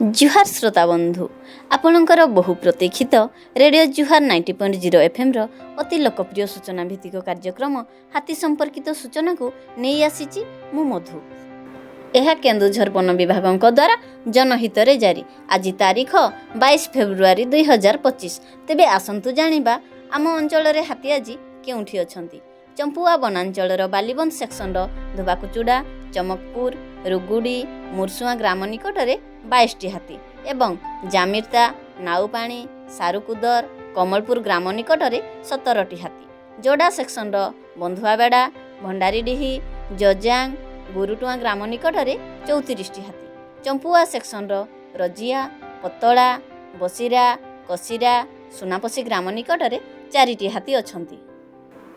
जुहार श्रोता बंधु आपणकर बहु प्रतीक्षित रेडियो जुहार 90.0 FM अति लोकप्रिय सूचना भित्तिक कार्यक्रम हाथी संपर्कित सूचना को नहीं आसी मु मधु। यह केन्दुझर वन विभाग द्वारा जनहित जारी। आज तारीख 22 फेब्रुआरी 2025। तेबे आसंतु जानिबा आम अंचल हाथी आज केउठी अछंती। चंपुआ वनांचल बालीबंध सेक्शन धोबाकुचुड़ा, चमकपुर, रुगुड़ी, मुरसुआ ग्राम निकट में 22टी हाथी एवं जामिरता, नाउपाणी, सारुकुदर, कमलपुर ग्राम निकट में 17टी हाथी। जोड़ा सेक्शन बंधुआबेड़ा, भंडारीडीही, जजांग, गुरुटुआ ग्राम निकट में 34टी हाथी। चंपुआ सेक्शन रजिया, पतला, बसिरा, कसिरा, सुनापसी ग्राम निकट में 4टी हाथी अछंती।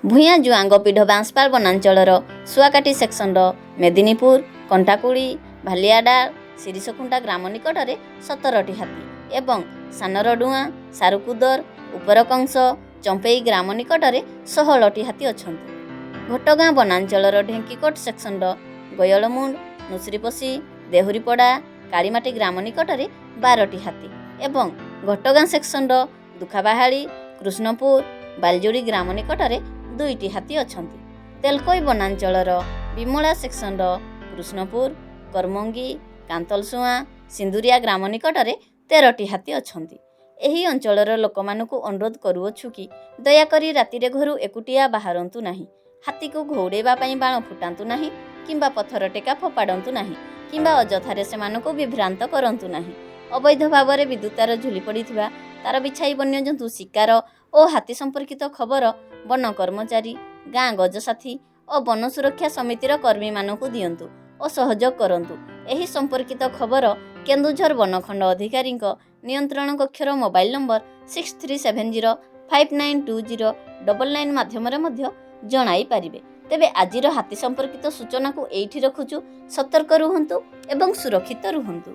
भूया जुआंग पीढ़ बांसपाल वनांचल सुआकाटी सेक्शन मेदिनीपुर, कंटाकुड़ी, भालियाडार, सिरिसकुंटा ग्राम निकट में 17टी हाथी एवं सानरडुआ, सारुकुदर, उपरकंस, चंपेई ग्राम निकट में 16टी हाथी अछंती। घोटगाँ वनांचल ढेंकीकोट सेक्शन गयलमुंड, नुसरीपसी, देहुरीपड़ा, कालीमाटी ग्राम निकट में 12टी हाथी एवं घोटगाँ सेक्शन दुखाबाहाली, कृष्णपुर, बालजोड़ी ग्राम निकट में 2टी हाथी अछंती। तेलकोई वनांचल विमला सेक्शन कृष्णपुर, करमंगी, कांतलसुआ, सिंदुरिया ग्राम निकट में 13टी हाथी अछंती। एही अंचलर लोकमानकु अनुरोध करुअछु कि दयाकरी रातिरे घरु एकुटिया बाहरंतु नाही। हाथी को घौड़ेबा पई बाण फुटांतु नाही किंबा पत्थर टेका फोपाडंतु नाही किंबा अजथारे सेमानकु विभ्रांत करंतु नाही। अवैध भावरे विद्युतार झुली पड़िथिबा तार बिछाई वन्यजंतु शिकार और हाथी संपर्कित खबर वन कर्मचारी, गाँ गजसाथी और वन सुरक्षा समितिर कर्मी मानकु दियंतु और सहयोग करंतु। एही संपर्कित खबर केन्दुझर वनखंड अधिकारी नियंत्रण कक्षर मोबाइल नंबर 6370592099 माध्यमरे मध्य जणाई पारिबे। तेबे आजिर हाथी संपर्कित सूचना को एइठी रखुचु। सतर्क रुहंतु एवं सुरक्षित रुहंतु।